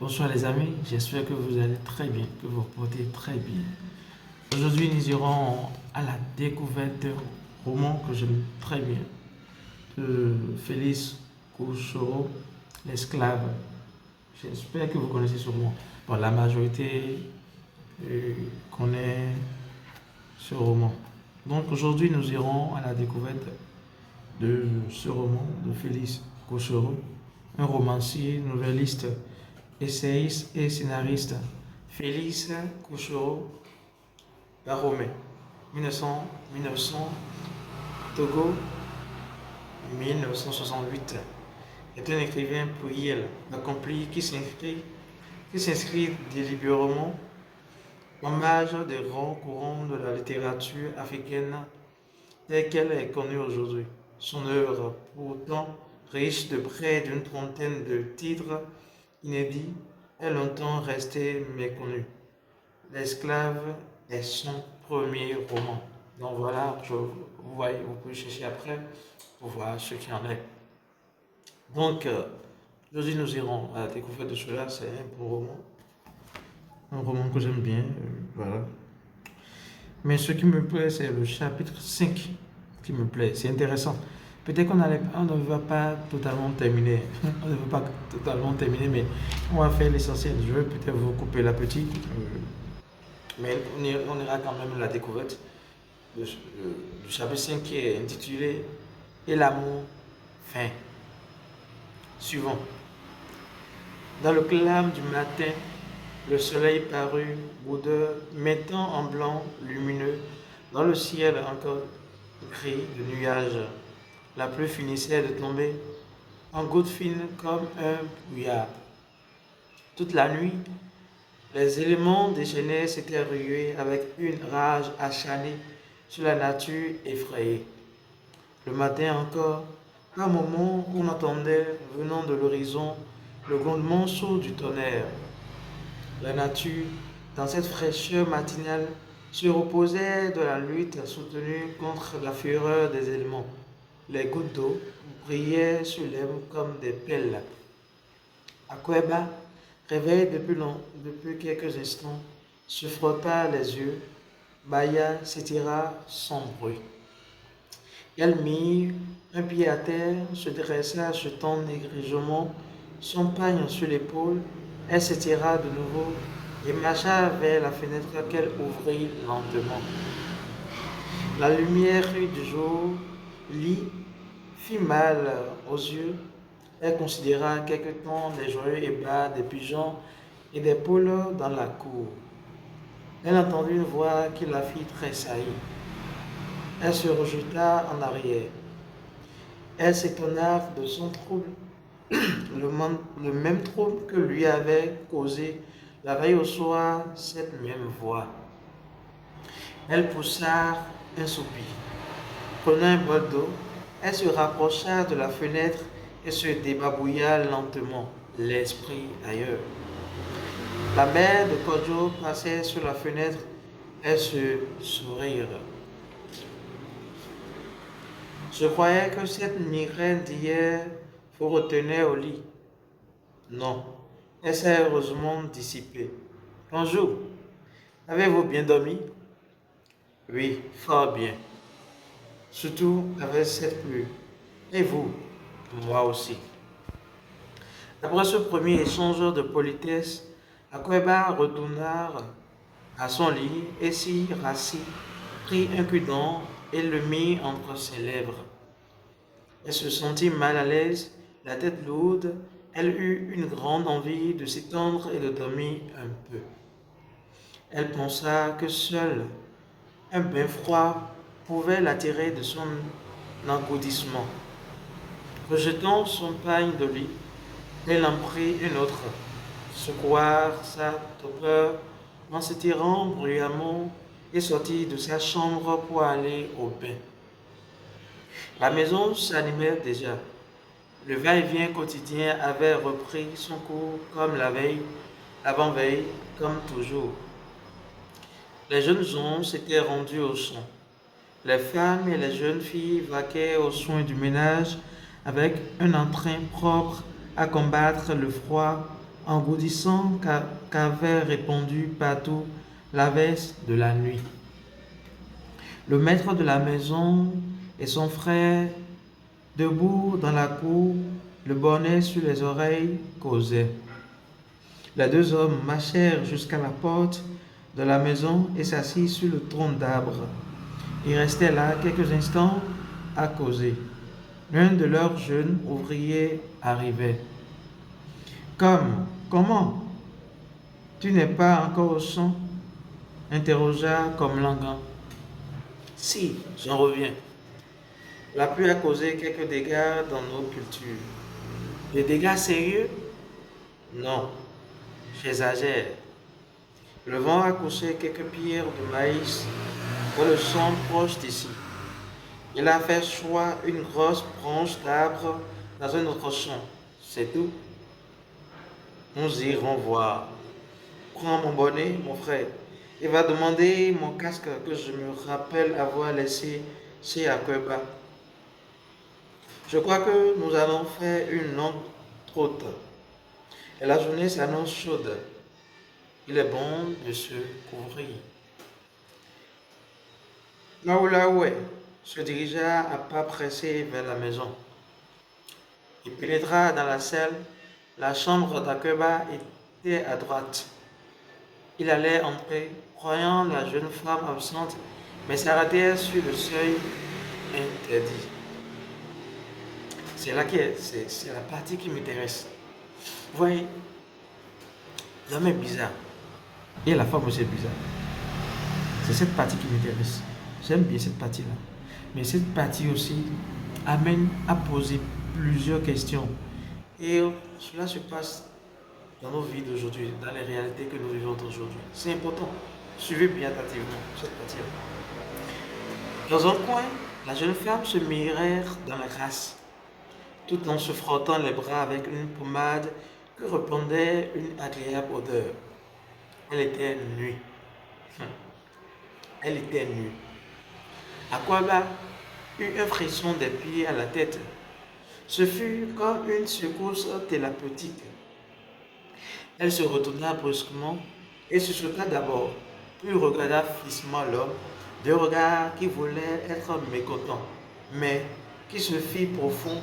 Bonsoir les amis, j'espère que vous allez très bien, que vous vous portez très bien. Aujourd'hui, nous irons à la découverte d'un roman que j'aime très bien, de Félix Kouchouo, L'esclave. J'espère que vous connaissez ce roman. Bon, la majorité connaît ce roman. Donc aujourd'hui, nous irons à la découverte de ce roman de Félix Kouchouo, un romancier, nouvelliste, essayiste et scénariste. Félix Kouchouo Dahomey, 1900, Togo, 1968, est un écrivain pluriel, accompli qui s'inscrit délibérément en marge des grands courants de la littérature africaine telle qu'elle est connue aujourd'hui. Son œuvre, pourtant riche de près d'une trentaine de titres inédits, est longtemps restée méconnue. L'esclave est son premier roman. Donc voilà, vous pouvez chercher après pour voir ce qu'il en est. Donc, aujourd'hui nous irons à la découverte de cela. C'est un beau roman. Un roman que j'aime bien. Voilà. Mais ce qui me plaît, c'est le chapitre 5 qui me plaît. C'est intéressant. Peut-être on ne va pas totalement terminer. On ne va pas totalement terminer, mais on va faire l'essentiel. Je vais peut-être vous couper la petite. Mais on ira quand même à la découverte du chapitre 5 qui est intitulé Et l'amour fin. Suivant. Dans le clair du matin, le soleil parut, boudeur, mettant en blanc lumineux, dans le ciel encore gris de nuages. La pluie finissait de tomber, en gouttes fines comme un brouillard. Toute la nuit, les éléments déchaînés s'étaient rués avec une rage acharnée sur la nature effrayée. Le matin encore, à un moment, on entendait, venant de l'horizon, le grondement sourd du tonnerre. La nature, dans cette fraîcheur matinale, se reposait de la lutte soutenue contre la fureur des éléments. Les gouttes d'eau brillaient sur l'herbe comme des pelles. Akweba, réveillé depuis quelques instants, se frotta les yeux. Baya s'étira sans bruit. Elle mit un pied à terre, se dressa, jetant négligemment son pagne sur l'épaule. Elle s'étira de nouveau et marcha vers la fenêtre qu'elle ouvrit lentement. La lumière du jour fit mal aux yeux. Elle considéra quelque temps les joyeux ébats des pigeons et des poules dans la cour. Elle entendit une voix qui la fit tressaillir. Elle se rejeta en arrière. Elle s'étonna de son trouble, le même trouble que lui avait causé la veille au soir cette même voix. Elle poussa un soupir. Prenant un bol d'eau, elle se rapprocha de la fenêtre et se débarbouilla lentement, l'esprit ailleurs. La mère de Kodjo passait sur la fenêtre et se sourire. Je croyais que cette migraine d'hier vous retenait au lit. Non, elle s'est heureusement dissipée. Bonjour, avez-vous bien dormi? Oui, fort bien. Surtout avec cette pluie. Et vous? Moi aussi. Après ce premier échange de politesse, Akweba retourna à son lit et s'y rassit, prit un cure-dent et le mit entre ses lèvres. Elle se sentit mal à l'aise, la tête lourde. Elle eut une grande envie de s'étendre et de dormir un peu. Elle pensa que seul un bain froid pouvait l'attirer de son engourdissement. Rejetant son pagne de lit, elle en prit une autre, secoua sa torpeur en s'étirant bruyamment et sortit de sa chambre pour aller au bain. La maison s'animait déjà. Le va-et-vient quotidien avait repris son cours comme la veille, l'avant-veille, comme toujours. Les jeunes gens s'étaient rendus au champ. Les femmes et les jeunes filles vaquaient aux soins du ménage avec un entrain propre à combattre le froid engourdissant qu'avaient répandu partout l'averse de la nuit. Le maître de la maison et son frère, debout dans la cour, le bonnet sur les oreilles, causaient. Les deux hommes marchèrent jusqu'à la porte de la maison et s'assirent sur le tronc d'arbre. Ils restaient là quelques instants à causer. L'un de leurs jeunes ouvriers arrivait. Comment? Tu n'es pas encore au champ? Interrogea comme Langan. Si, j'en reviens. La pluie a causé quelques dégâts dans nos cultures. Des dégâts sérieux? Non, j'exagère. Le vent a couché quelques pierres de maïs dans le champ proche d'ici. Il a fait choir une grosse branche d'arbre dans un autre champ. C'est tout. Nous irons voir. Prends mon bonnet, mon frère, et va demander mon casque que je me rappelle avoir laissé chez Akweba. Je crois que nous allons faire une longue trotte. Et la journée s'annonce chaude. Il est bon de se couvrir. Maoulaoué se dirigea à pas pressés vers la maison. Il pénétra dans la salle. La chambre d'Akweba était à droite. Il allait entrer, croyant la jeune femme absente, mais s'arrêtait sur le seuil interdit. C'est la partie qui m'intéresse. Vous voyez, l'homme est bizarre. Et la femme aussi est bizarre. C'est cette partie qui m'intéresse. J'aime bien cette partie-là. Mais cette partie aussi amène à poser plusieurs questions. Et cela se passe dans nos vies d'aujourd'hui, dans les réalités que nous vivons aujourd'hui. C'est important. Suivez bien attentivement cette partie-là. Dans un coin, la jeune femme se mirait dans la grâce, tout en se frottant les bras avec une pommade que répandait une agréable odeur. Elle était nue. Elle était nue. Akweba eut un frisson des pieds à la tête. Ce fut comme une secousse thérapeutique. Elle se retourna brusquement et se sauta d'abord, puis regarda fixement l'homme, de regard qui voulait être mécontent, mais qui se fit profond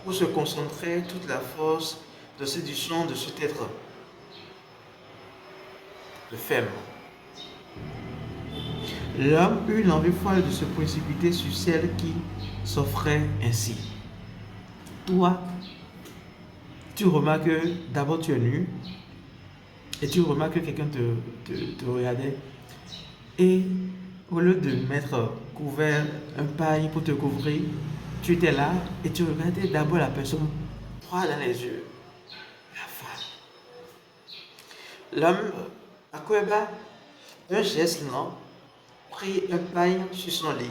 où se concentrait toute la force de séduction de cet être. De femme. L'homme eut l'envie folle de se précipiter sur celle qui s'offrait ainsi. Toi, tu remarques que d'abord tu es nu, et tu remarques que quelqu'un te regardait, et au lieu de mettre couvert un paille pour te couvrir, tu étais là et tu regardais d'abord la personne droit dans les yeux, la femme. L'homme, Akweba, d'un geste lent, prit un paille sur son lit.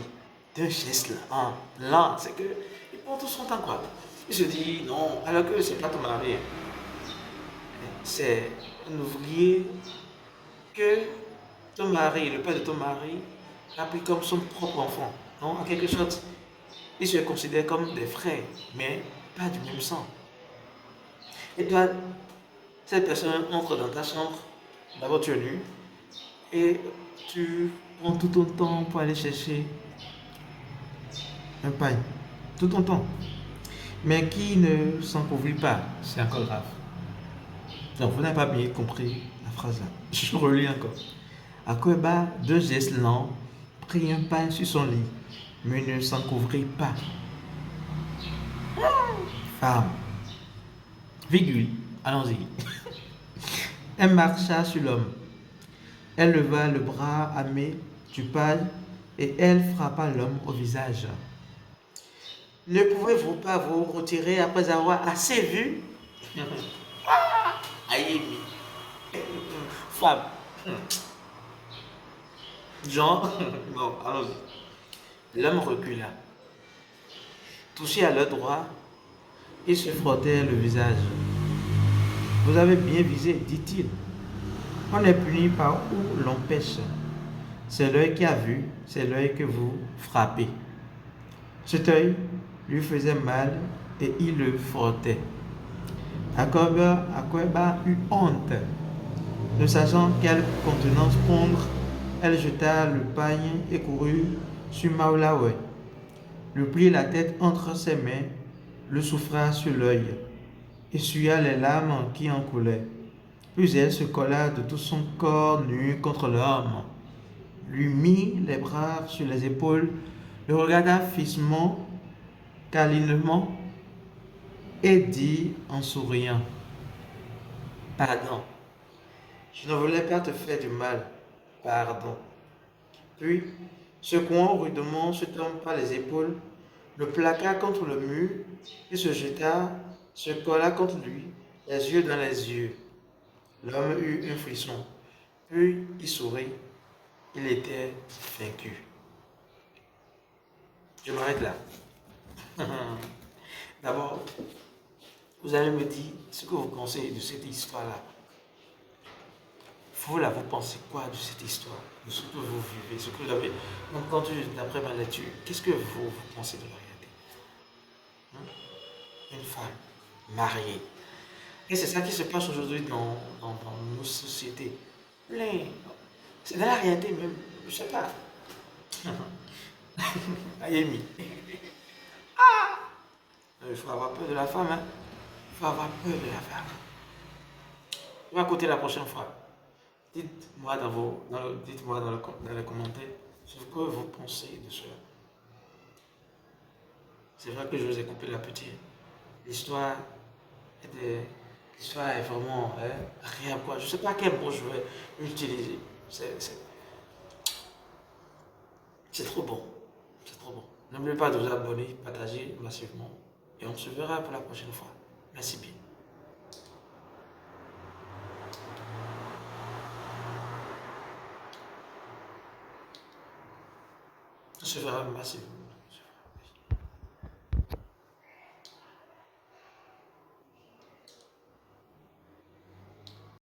D'un geste lent, c'est que il prend tout son temps quoi. Il se dit non, alors que c'est pas ton mari. C'est un ouvrier que ton mari, le père de ton mari, a pris comme son propre enfant. Non, en quelque sorte, ils se considèrent comme des frères, mais pas du même sang. Et toi, cette personne entre dans ta chambre, d'abord tu es nu, et tu prends tout ton temps pour aller chercher un pain. Tout ton temps. Mais qui ne s'en couvrit pas, c'est encore grave. Donc vous n'avez pas bien compris la phrase là. Je relis encore. Akweba, deux gestes lents, prit un pain sur son lit, mais ne s'en couvrit pas. Femme. Virgule. Allons-y. Elle marcha sur l'homme. Elle leva le bras armé du paille et elle frappa l'homme au visage. Ne pouvez-vous pas vous retirer après avoir assez vu? Aïe, femme. Jean, bon, allons-y. L'homme recula. Touché à l'œil droit, il se frottait le visage. Vous avez bien visé, dit-il. On est puni par où l'on pêche. C'est l'œil qui a vu, c'est l'œil que vous frappez. Cet œil lui faisait mal et il le frottait. Akweba eut honte. Ne sachant quelle contenance prendre, elle jeta le pagne et courut sur Maulaoué, lui prit la tête entre ses mains, le souffra sur l'œil, essuya les larmes qui en coulaient. Puis elle se colla de tout son corps nu contre l'homme, lui mit les bras sur les épaules, le regarda fixement, câlinement, et dit en souriant, pardon, je ne voulais pas te faire du mal, pardon. Puis, secouant rudement cet homme par les épaules, le plaqua contre le mur et se colla contre lui, les yeux dans les yeux. L'homme eut un frisson, puis il sourit. Il était vaincu. Je m'arrête là. D'abord, vous allez me dire ce que vous pensez de cette histoire-là. Vous, là, vous pensez quoi de cette histoire? De ce que vous vivez, ce que vous avez entendu d'après ma lecture? Qu'est-ce que vous pensez de la réalité? Une femme mariée. Et c'est ça qui se passe aujourd'hui dans nos sociétés. Plein. C'est dans la réalité même. Je sais pas. Ayemi. Il faut avoir peur de la femme. Hein? Il faut avoir peur de la femme. Je vais écouter la prochaine fois. Dites-moi dans les commentaires ce que vous pensez de cela. C'est vrai que je vous ai coupé l'appétit. L'histoire est vraiment rien quoi. Je ne sais pas quel mot je vais utiliser. C'est trop bon. C'est trop bon. N'oubliez pas de vous abonner, partager massivement. Et on se verra pour la prochaine fois. Merci bien. On se verra massivement.